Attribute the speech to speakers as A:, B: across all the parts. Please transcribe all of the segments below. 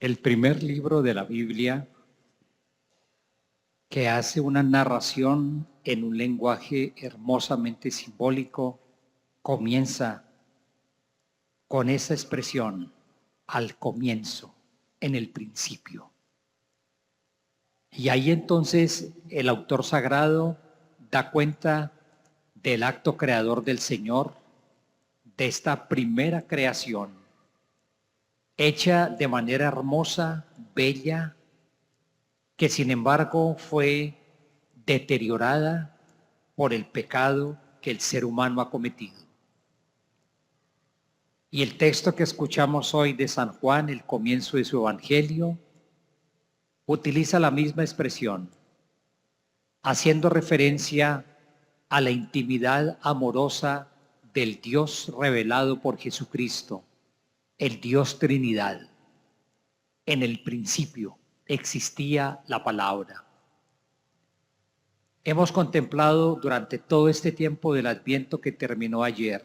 A: El primer libro de la Biblia, que hace una narración en un lenguaje hermosamente simbólico, comienza con esa expresión: al comienzo, en el principio. Y ahí entonces el autor sagrado da cuenta del acto creador del Señor, de esta primera creación, hecha de manera hermosa, bella, que sin embargo fue deteriorada por el pecado que el ser humano ha cometido. Y el texto que escuchamos hoy de San Juan, el comienzo de su Evangelio, utiliza la misma expresión, haciendo referencia a la intimidad amorosa del Dios revelado por Jesucristo, el Dios Trinidad. En el principio existía la palabra. Hemos contemplado durante todo este tiempo del Adviento que terminó ayer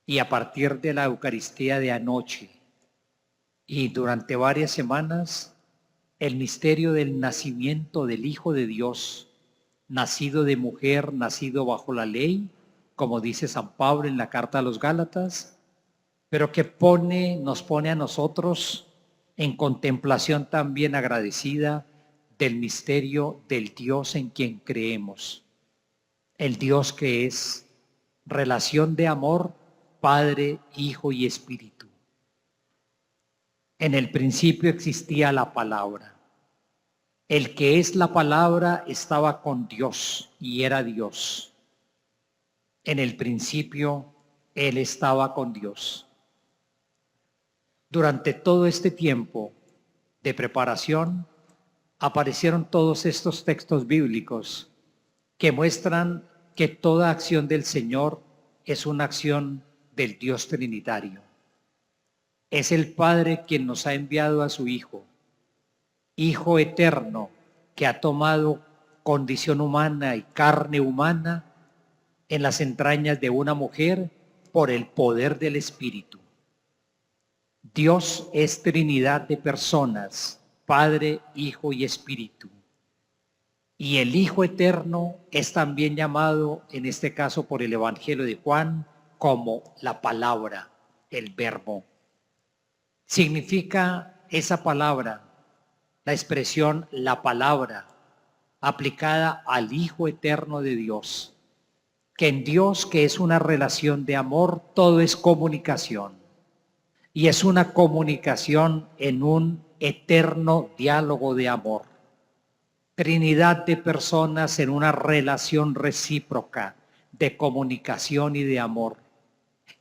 A: y a partir de la Eucaristía de anoche y durante varias semanas el misterio del nacimiento del Hijo de Dios, nacido de mujer, nacido bajo la ley, como dice San Pablo en la carta a los Gálatas, pero que nos pone a nosotros en contemplación también agradecida del misterio del Dios en quien creemos. El Dios que es relación de amor, Padre, Hijo y Espíritu. En el principio existía la palabra. El que es la palabra estaba con Dios y era Dios. En el principio Él estaba con Dios. Durante todo este tiempo de preparación aparecieron todos estos textos bíblicos que muestran que toda acción del Señor es una acción del Dios Trinitario. Es el Padre quien nos ha enviado a su Hijo, Hijo eterno, que ha tomado condición humana y carne humana en las entrañas de una mujer por el poder del Espíritu. Dios es Trinidad de personas, Padre, Hijo y Espíritu. Y el Hijo eterno es también llamado, en este caso por el Evangelio de Juan, como la palabra, el verbo. Significa esa palabra, la expresión la palabra, aplicada al Hijo eterno de Dios, que en Dios, que es una relación de amor, todo es comunicación. Y es una comunicación en un eterno diálogo de amor. Trinidad de personas en una relación recíproca de comunicación y de amor.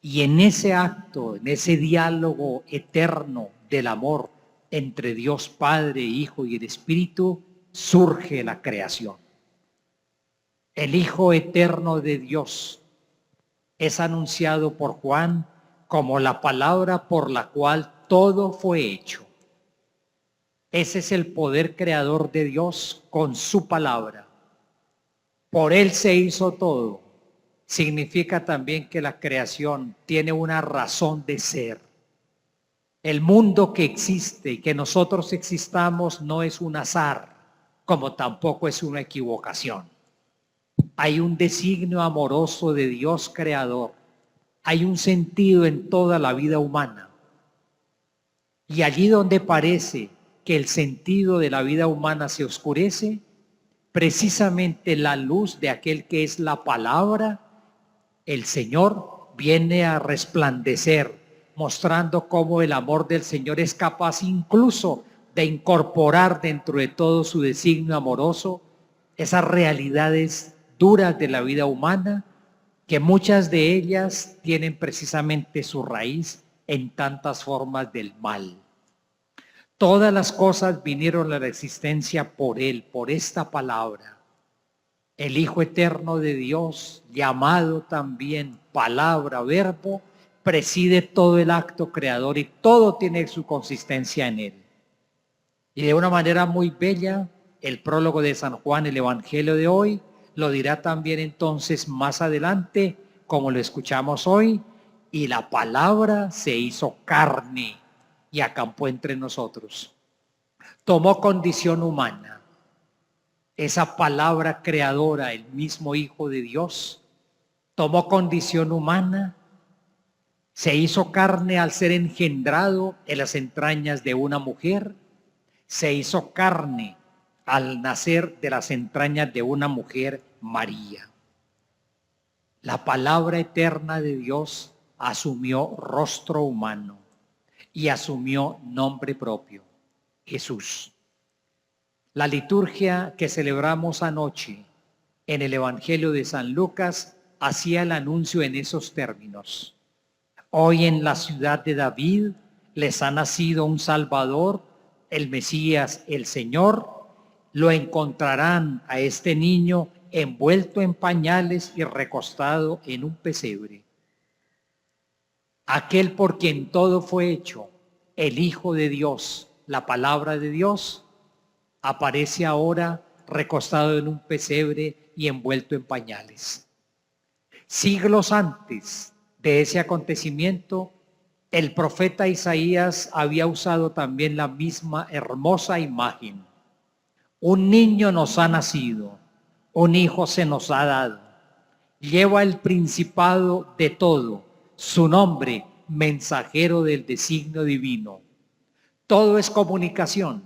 A: Y en ese acto, en ese diálogo eterno del amor entre Dios Padre, Hijo y el Espíritu, surge la creación. El Hijo eterno de Dios es anunciado por Juan como la palabra por la cual todo fue hecho. Ese es el poder creador de Dios con su palabra. Por Él se hizo todo. Significa también que la creación tiene una razón de ser. El mundo que existe y que nosotros existamos no es un azar, como tampoco es una equivocación. Hay un designio amoroso de Dios creador. Hay un sentido en toda la vida humana. Y allí donde parece que el sentido de la vida humana se oscurece, precisamente la luz de aquel que es la palabra, el Señor, viene a resplandecer, mostrando cómo el amor del Señor es capaz incluso de incorporar dentro de todo su designio amoroso esas realidades duras de la vida humana, que muchas de ellas tienen precisamente su raíz en tantas formas del mal. Todas las cosas vinieron a la existencia por Él, por esta palabra. El Hijo eterno de Dios, llamado también palabra, verbo, preside todo el acto creador y todo tiene su consistencia en Él. Y de una manera muy bella, el prólogo de San Juan, el Evangelio de hoy, lo dirá también entonces más adelante, como lo escuchamos hoy, y la palabra se hizo carne y acampó entre nosotros. Tomó condición humana. Esa palabra creadora, el mismo Hijo de Dios, tomó condición humana, se hizo carne al ser engendrado en las entrañas de una mujer, se hizo carne al nacer de las entrañas de una mujer, María. La palabra eterna de Dios asumió rostro humano y asumió nombre propio, Jesús. La liturgia que celebramos anoche en el Evangelio de San Lucas hacía el anuncio en esos términos. Hoy en la ciudad de David les ha nacido un Salvador, el Mesías, el Señor. Lo encontrarán a este niño envuelto en pañales y recostado en un pesebre. Aquel por quien todo fue hecho, el Hijo de Dios, la palabra de Dios, aparece ahora recostado en un pesebre y envuelto en pañales. Siglos antes de ese acontecimiento, el profeta Isaías había usado también la misma hermosa imagen. Un niño nos ha nacido, un hijo se nos ha dado. Lleva el principado de todo, su nombre, mensajero del designio divino. Todo es comunicación.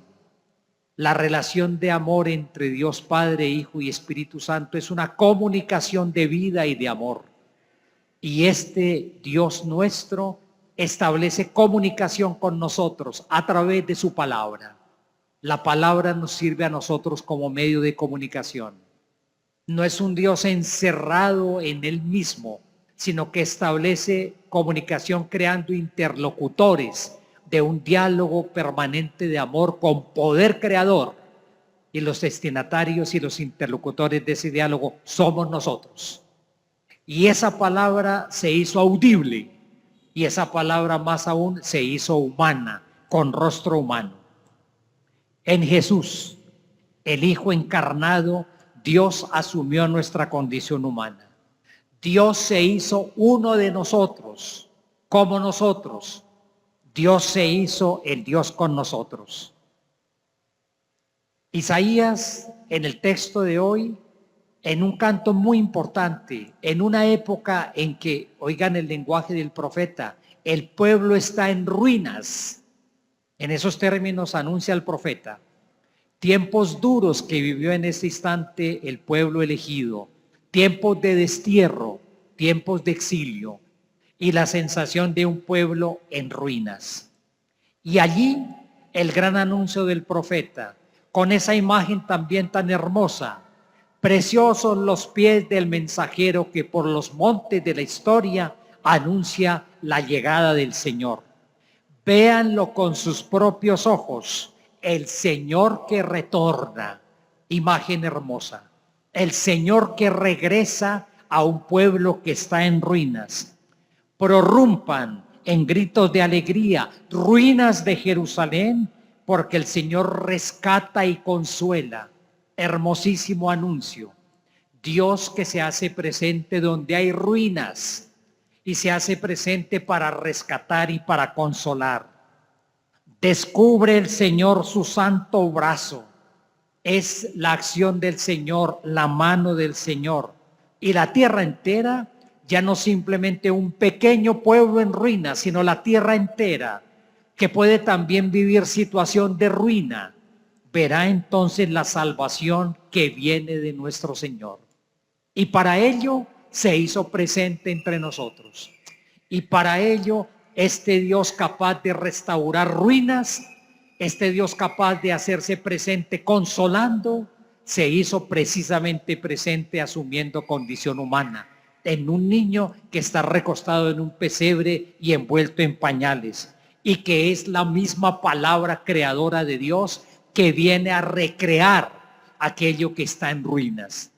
A: La relación de amor entre Dios Padre, Hijo y Espíritu Santo es una comunicación de vida y de amor. Y este Dios nuestro establece comunicación con nosotros a través de su palabra. La palabra nos sirve a nosotros como medio de comunicación. No es un Dios encerrado en él mismo, sino que establece comunicación creando interlocutores de un diálogo permanente de amor con poder creador. Y los destinatarios y los interlocutores de ese diálogo somos nosotros. Y esa palabra se hizo audible, y esa palabra más aún se hizo humana, con rostro humano. En Jesús, el Hijo encarnado, Dios asumió nuestra condición humana. Dios se hizo uno de nosotros, como nosotros. Dios se hizo el Dios con nosotros. Isaías, en el texto de hoy, en un canto muy importante, en una época en que, oigan el lenguaje del profeta, el pueblo está en ruinas. En esos términos anuncia el profeta. Tiempos duros que vivió en ese instante el pueblo elegido, tiempos de destierro, tiempos de exilio y la sensación de un pueblo en ruinas. Y allí el gran anuncio del profeta, con esa imagen también tan hermosa. Preciosos los pies del mensajero que por los montes de la historia anuncia la llegada del Señor. Véanlo con sus propios ojos, el Señor que retorna, imagen hermosa. El Señor que regresa a un pueblo que está en ruinas. Prorrumpan en gritos de alegría, ruinas de Jerusalén, porque el Señor rescata y consuela. Hermosísimo anuncio. Dios que se hace presente donde hay ruinas y se hace presente para rescatar y para consolar. Descubre el Señor su santo brazo. Es la acción del Señor, la mano del Señor. Y la tierra entera, ya no simplemente un pequeño pueblo en ruinas, sino la tierra entera, que puede también vivir situación de ruina, verá entonces la salvación que viene de nuestro Señor. Y para ello se hizo presente entre nosotros. Y para ello este Dios capaz de restaurar ruinas, este Dios capaz de hacerse presente consolando, se hizo precisamente presente asumiendo condición humana, en un niño que está recostado en un pesebre y envuelto en pañales, y que es la misma palabra creadora de Dios que viene a recrear aquello que está en ruinas.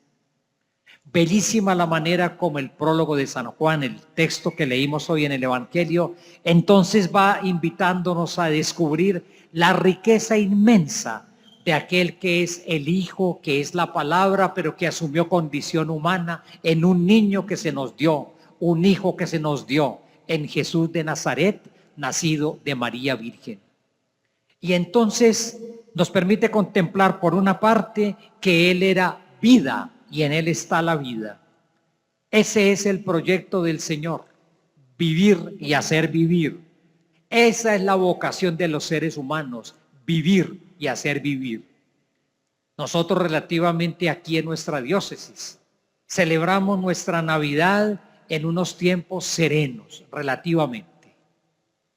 A: Bellísima la manera como el prólogo de San Juan, el texto que leímos hoy en el Evangelio, entonces va invitándonos a descubrir la riqueza inmensa de aquel que es el Hijo, que es la palabra, pero que asumió condición humana en un niño que se nos dio, un hijo que se nos dio en Jesús de Nazaret, nacido de María Virgen. Y entonces nos permite contemplar por una parte que Él era vida y en Él está la vida. Ese es el proyecto del Señor, vivir y hacer vivir. Esa es la vocación de los seres humanos, vivir y hacer vivir. Nosotros relativamente aquí en nuestra diócesis celebramos nuestra Navidad en unos tiempos serenos, relativamente.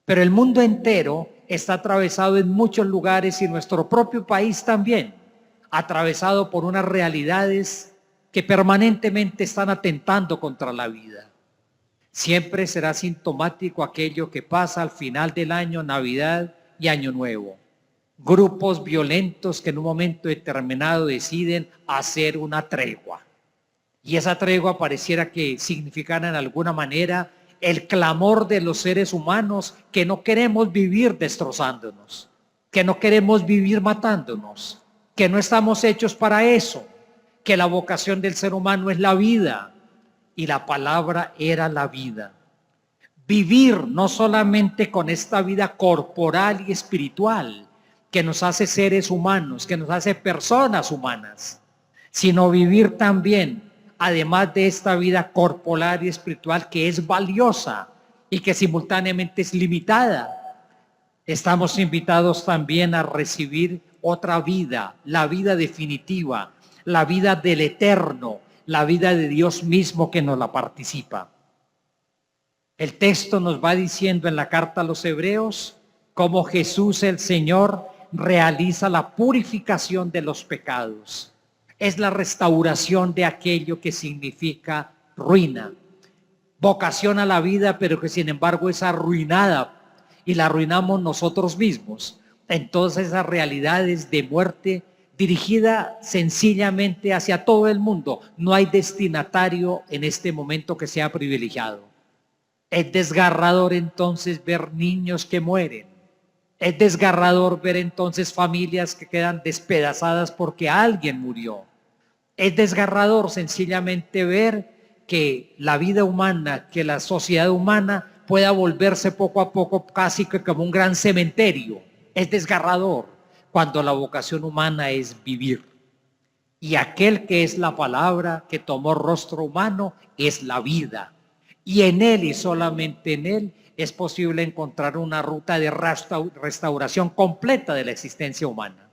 A: Pero el mundo entero está atravesado en muchos lugares y nuestro propio país también, atravesado por unas realidades que permanentemente están atentando contra la vida. Siempre será sintomático aquello que pasa al final del año, Navidad y Año Nuevo. Grupos violentos que en un momento determinado deciden hacer una tregua. Y esa tregua pareciera que significara en alguna manera el clamor de los seres humanos que no queremos vivir destrozándonos, que no queremos vivir matándonos, que no estamos hechos para eso, que la vocación del ser humano es la vida y la palabra era la vida. Vivir no solamente con esta vida corporal y espiritual que nos hace seres humanos, que nos hace personas humanas, sino vivir también, además de esta vida corporal y espiritual que es valiosa y que simultáneamente es limitada. Estamos invitados también a recibir otra vida, la vida definitiva, la vida del eterno, la vida de Dios mismo que nos la participa. El texto nos va diciendo en la carta a los Hebreos cómo Jesús el Señor realiza la purificación de los pecados. Es la restauración de aquello que significa ruina, vocación a la vida, pero que sin embargo es arruinada y la arruinamos nosotros mismos. Entonces esas realidades de muerte dirigida sencillamente hacia todo el mundo. No hay destinatario en este momento que sea privilegiado. Es desgarrador entonces ver niños que mueren. Es desgarrador ver entonces familias que quedan despedazadas porque alguien murió. Es desgarrador sencillamente ver que la vida humana, que la sociedad humana pueda volverse poco a poco casi que como un gran cementerio. Es desgarrador cuando la vocación humana es vivir. Y aquel que es la palabra que tomó rostro humano es la vida. Y en Él y solamente en Él es posible encontrar una ruta de restauración completa de la existencia humana.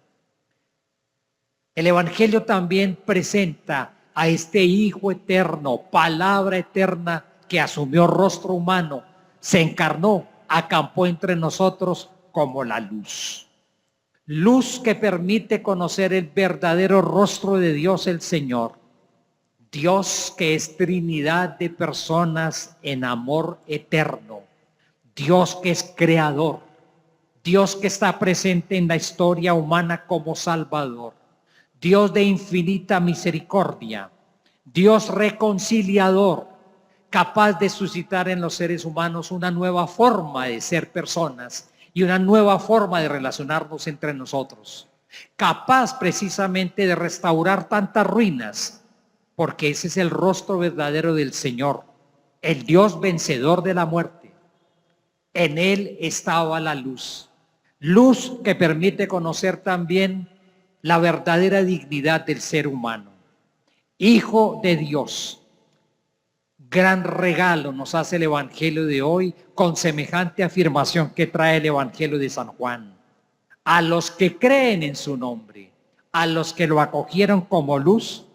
A: El Evangelio también presenta a este Hijo eterno, palabra eterna que asumió rostro humano, se encarnó, acampó entre nosotros como la luz. Luz que permite conocer el verdadero rostro de Dios el Señor. Dios que es Trinidad de personas en amor eterno. Dios que es creador. Dios que está presente en la historia humana como Salvador. Dios de infinita misericordia. Dios reconciliador, capaz de suscitar en los seres humanos una nueva forma de ser personas y una nueva forma de relacionarnos entre nosotros. Capaz precisamente de restaurar tantas ruinas, porque ese es el rostro verdadero del Señor, el Dios vencedor de la muerte. En Él estaba la luz, luz que permite conocer también la verdadera dignidad del ser humano. Hijo de Dios, gran regalo nos hace el Evangelio de hoy con semejante afirmación que trae el Evangelio de San Juan. A los que creen en su nombre, a los que lo acogieron como luz,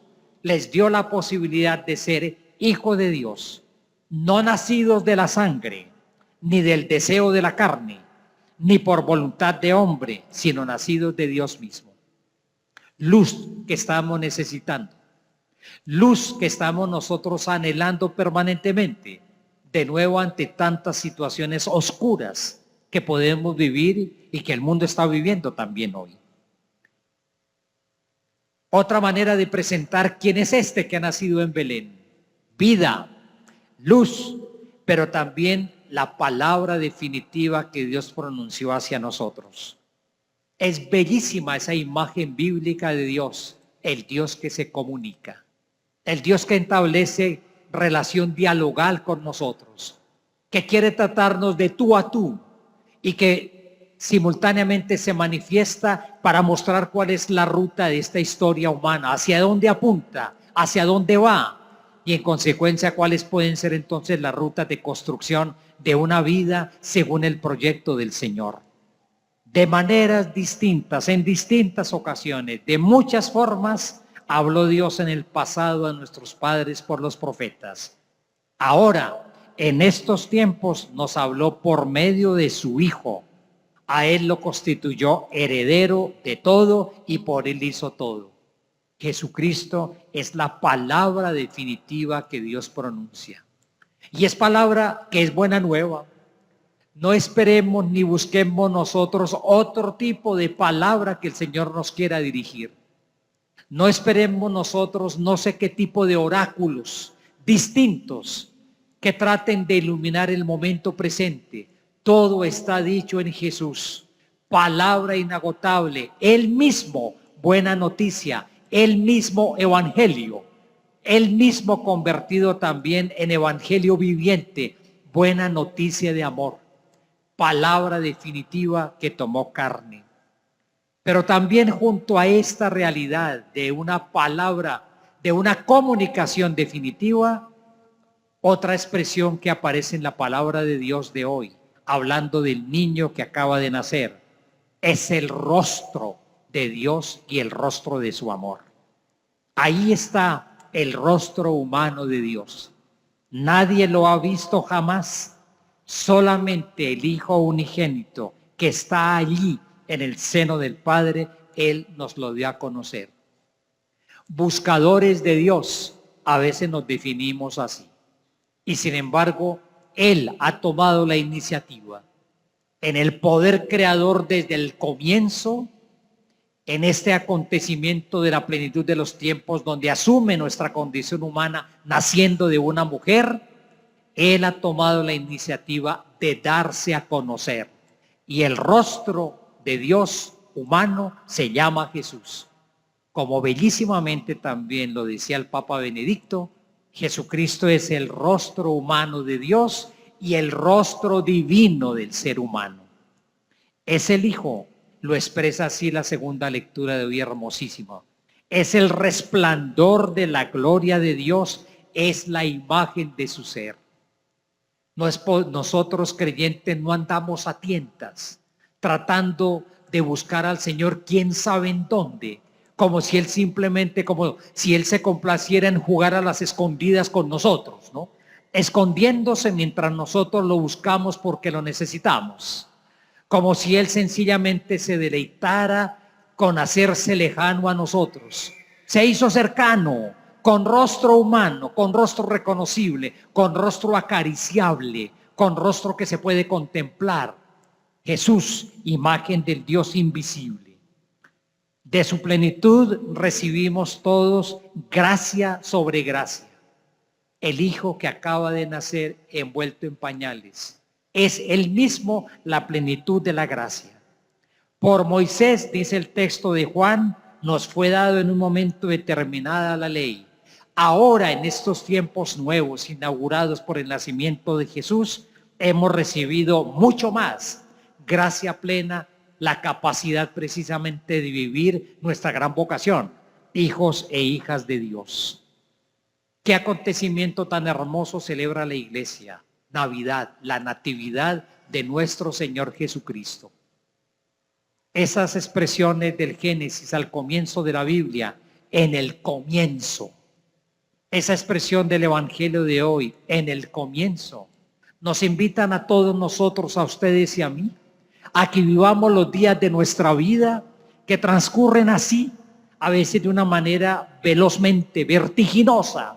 A: les dio la posibilidad de ser hijo de Dios, no nacidos de la sangre, ni del deseo de la carne, ni por voluntad de hombre, sino nacidos de Dios mismo. Luz que estamos necesitando, luz que estamos nosotros anhelando permanentemente, de nuevo ante tantas situaciones oscuras que podemos vivir y que el mundo está viviendo también hoy. Otra manera de presentar quién es este que ha nacido en Belén. Vida, luz, pero también la palabra definitiva que Dios pronunció hacia nosotros. Es bellísima esa imagen bíblica de Dios, el Dios que se comunica, el Dios que establece relación dialogal con nosotros, que quiere tratarnos de tú a tú y que simultáneamente se manifiesta para mostrar cuál es la ruta de esta historia humana, hacia dónde apunta, hacia dónde va, y en consecuencia cuáles pueden ser entonces las rutas de construcción de una vida según el proyecto del Señor. De maneras distintas, en distintas ocasiones, de muchas formas, habló Dios en el pasado a nuestros padres por los profetas. Ahora, en estos tiempos, nos habló por medio de su Hijo. A Él lo constituyó heredero de todo y por Él hizo todo. Jesucristo es la palabra definitiva que Dios pronuncia. Y es palabra que es buena nueva. No esperemos ni busquemos nosotros otro tipo de palabra que el Señor nos quiera dirigir. No esperemos nosotros no sé qué tipo de oráculos distintos que traten de iluminar el momento presente. Todo está dicho en Jesús. Palabra inagotable. Él mismo, buena noticia. Él mismo evangelio. Él mismo convertido también en evangelio viviente. Buena noticia de amor. Palabra definitiva que tomó carne. Pero también junto a esta realidad de una palabra, de una comunicación definitiva, otra expresión que aparece en la palabra de Dios de hoy, hablando del niño que acaba de nacer, es el rostro de Dios y el rostro de su amor. Ahí está el rostro humano de Dios. Nadie lo ha visto jamás. Solamente el Hijo unigénito que está allí en el seno del Padre, Él nos lo dio a conocer. Buscadores de Dios, a veces nos definimos así. Y sin embargo, Él ha tomado la iniciativa en el poder creador desde el comienzo, en este acontecimiento de la plenitud de los tiempos, donde asume nuestra condición humana naciendo de una mujer. Él ha tomado la iniciativa de darse a conocer. Y el rostro de Dios humano se llama Jesús. Como bellísimamente también lo decía el Papa Benedicto, Jesucristo es el rostro humano de Dios y el rostro divino del ser humano. Es el Hijo, lo expresa así la segunda lectura de hoy, hermosísimo. Es el resplandor de la gloria de Dios, es la imagen de su ser. Nosotros creyentes no andamos a tientas, tratando de buscar al Señor quién sabe en dónde, como si Él simplemente, como si Él se complaciera en jugar a las escondidas con nosotros, ¿no? Escondiéndose mientras nosotros lo buscamos porque lo necesitamos, como si Él sencillamente se deleitara con hacerse lejano a nosotros. Se hizo cercano, con rostro humano, con rostro reconocible, con rostro acariciable, con rostro que se puede contemplar. Jesús, imagen del Dios invisible. De su plenitud recibimos todos gracia sobre gracia. El Hijo que acaba de nacer envuelto en pañales es él mismo la plenitud de la gracia. Por Moisés, dice el texto de Juan, nos fue dado en un momento determinado la ley. Ahora, en estos tiempos nuevos, inaugurados por el nacimiento de Jesús, hemos recibido mucho más, gracia plena, la capacidad precisamente de vivir nuestra gran vocación, hijos e hijas de Dios. ¿Qué acontecimiento tan hermoso celebra la Iglesia? Navidad, la natividad de nuestro Señor Jesucristo. Esas expresiones del Génesis al comienzo de la Biblia, en el comienzo. Esa expresión del Evangelio de hoy, en el comienzo, nos invitan a todos nosotros, a ustedes y a mí, a que vivamos los días de nuestra vida que transcurren así, a veces de una manera velozmente, vertiginosa,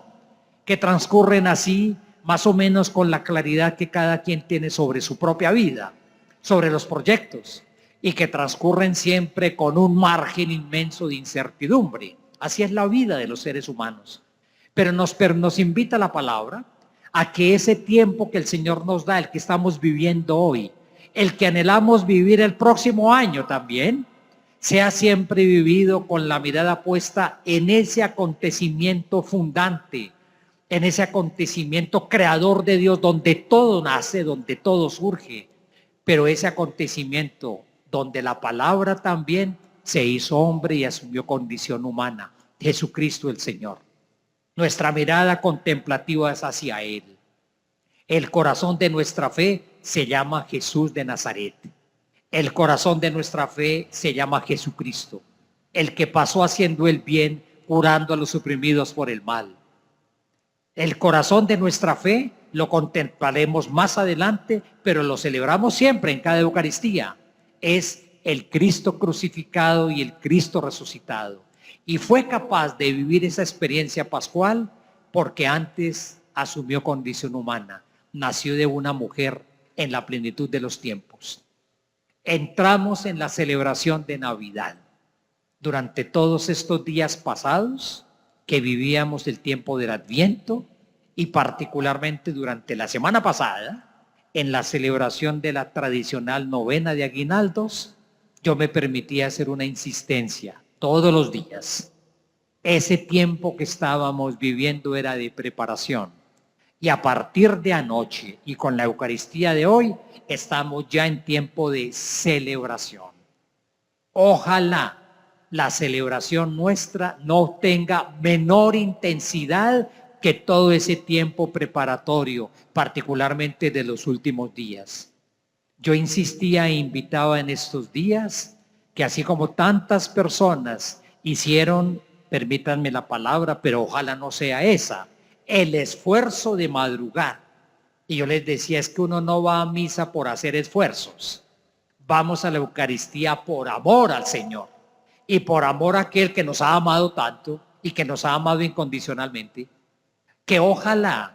A: que transcurren así más o menos con la claridad que cada quien tiene sobre su propia vida, sobre los proyectos, y que transcurren siempre con un margen inmenso de incertidumbre. Así es la vida de los seres humanos. Pero nos invita la palabra a que ese tiempo que el Señor nos da, el que estamos viviendo hoy, el que anhelamos vivir el próximo año también, sea siempre vivido con la mirada puesta en ese acontecimiento fundante, en ese acontecimiento creador de Dios, donde todo nace, donde todo surge. Pero ese acontecimiento donde la palabra también se hizo hombre y asumió condición humana, Jesucristo el Señor. Nuestra mirada contemplativa es hacia Él. El corazón de nuestra fe se llama Jesús de Nazaret. El corazón de nuestra fe se llama Jesucristo, el que pasó haciendo el bien, curando a los oprimidos por el mal. El corazón de nuestra fe lo contemplaremos más adelante, pero lo celebramos siempre en cada Eucaristía. Es el Cristo crucificado y el Cristo resucitado. Y fue capaz de vivir esa experiencia pascual porque antes asumió condición humana. Nació de una mujer en la plenitud de los tiempos. Entramos en la celebración de Navidad. Durante todos estos días pasados que vivíamos el tiempo del Adviento y particularmente durante la semana pasada, en la celebración de la tradicional novena de aguinaldos, yo me permitía hacer una insistencia todos los días. Ese tiempo que estábamos viviendo era de preparación. Y a partir de anoche y con la Eucaristía de hoy, estamos ya en tiempo de celebración. Ojalá la celebración nuestra no tenga menor intensidad que todo ese tiempo preparatorio, particularmente de los últimos días. Yo insistía e invitaba en estos días que así como tantas personas hicieron, permítanme la palabra, pero ojalá no sea esa, el esfuerzo de madrugar. Y yo les decía, es que uno no va a misa por hacer esfuerzos. Vamos a la Eucaristía por amor al Señor y por amor a aquel que nos ha amado tanto y que nos ha amado incondicionalmente. Que ojalá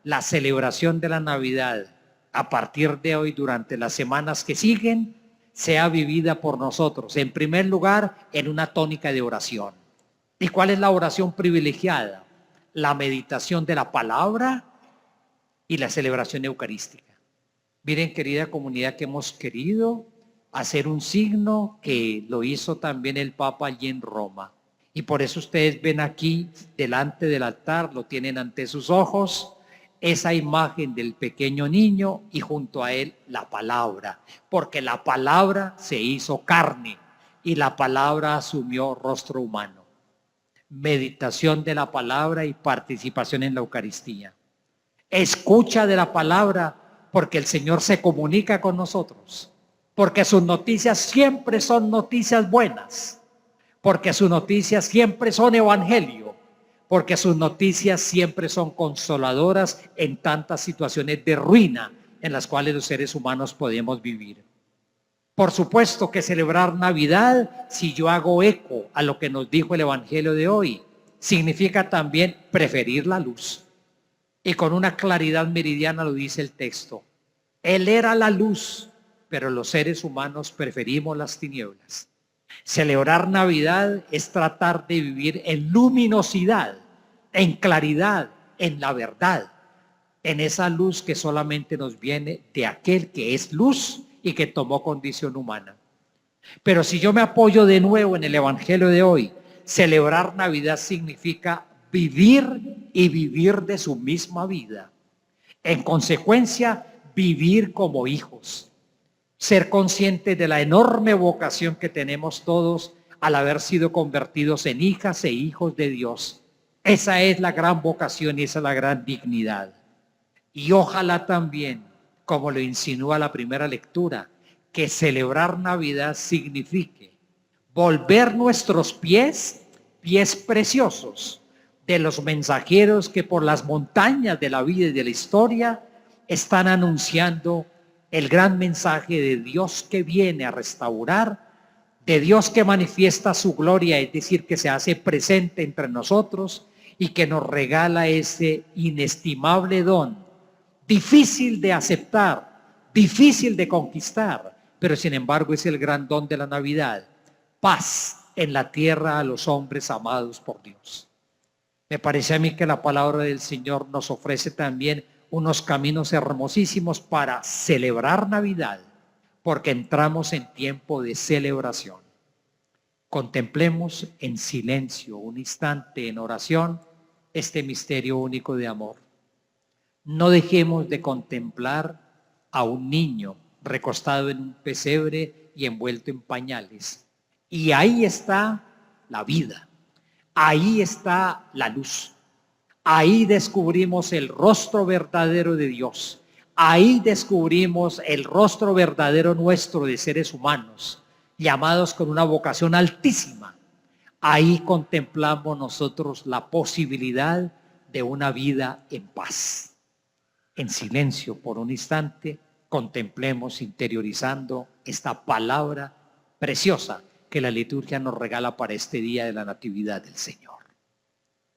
A: la celebración de la Navidad a partir de hoy, durante las semanas que siguen, sea vivida por nosotros, en primer lugar, en una tónica de oración. ¿Y cuál es la oración privilegiada? La meditación de la palabra y la celebración eucarística. Miren, querida comunidad, que hemos querido hacer un signo que lo hizo también el Papa allí en Roma. Y por eso ustedes ven aquí, delante del altar, lo tienen ante sus ojos, esa imagen del pequeño niño y junto a él la palabra. Porque la palabra se hizo carne y la palabra asumió rostro humano. Meditación de la palabra y participación en la Eucaristía. Escucha de la palabra porque el Señor se comunica con nosotros. Porque sus noticias siempre son noticias buenas. Porque sus noticias siempre son evangelio. Porque sus noticias siempre son consoladoras en tantas situaciones de ruina en las cuales los seres humanos podemos vivir. Por supuesto que celebrar Navidad, si yo hago eco a lo que nos dijo el Evangelio de hoy, significa también preferir la luz. Y con una claridad meridiana lo dice el texto. Él era la luz, pero los seres humanos preferimos las tinieblas. Celebrar Navidad es tratar de vivir en luminosidad, en claridad, en la verdad, en esa luz que solamente nos viene de aquel que es luz y que tomó condición humana. Pero si yo me apoyo de nuevo en el Evangelio de hoy, celebrar Navidad significa vivir y vivir de su misma vida. En consecuencia, vivir como hijos. Ser conscientes de la enorme vocación que tenemos todos al haber sido convertidos en hijas e hijos de Dios. Esa es la gran vocación y esa es la gran dignidad. Y ojalá también, como lo insinúa la primera lectura, que celebrar Navidad signifique volver nuestros pies preciosos de los mensajeros que por las montañas de la vida y de la historia están anunciando el gran mensaje de Dios que viene a restaurar, de Dios que manifiesta su gloria, es decir, que se hace presente entre nosotros y que nos regala ese inestimable don, difícil de aceptar, difícil de conquistar, pero sin embargo es el gran don de la Navidad, paz en la tierra a los hombres amados por Dios. Me parece a mí que la palabra del Señor nos ofrece también unos caminos hermosísimos para celebrar Navidad, porque entramos en tiempo de celebración. Contemplemos en silencio un instante en oración este misterio único de amor. No dejemos de contemplar a un niño recostado en un pesebre y envuelto en pañales. Y ahí está la vida, ahí está la luz, ahí descubrimos el rostro verdadero de Dios, ahí descubrimos el rostro verdadero nuestro de seres humanos, llamados con una vocación altísima. Ahí contemplamos nosotros la posibilidad de una vida en paz. En silencio por un instante, contemplemos interiorizando esta palabra preciosa que la liturgia nos regala para este día de la Natividad del Señor.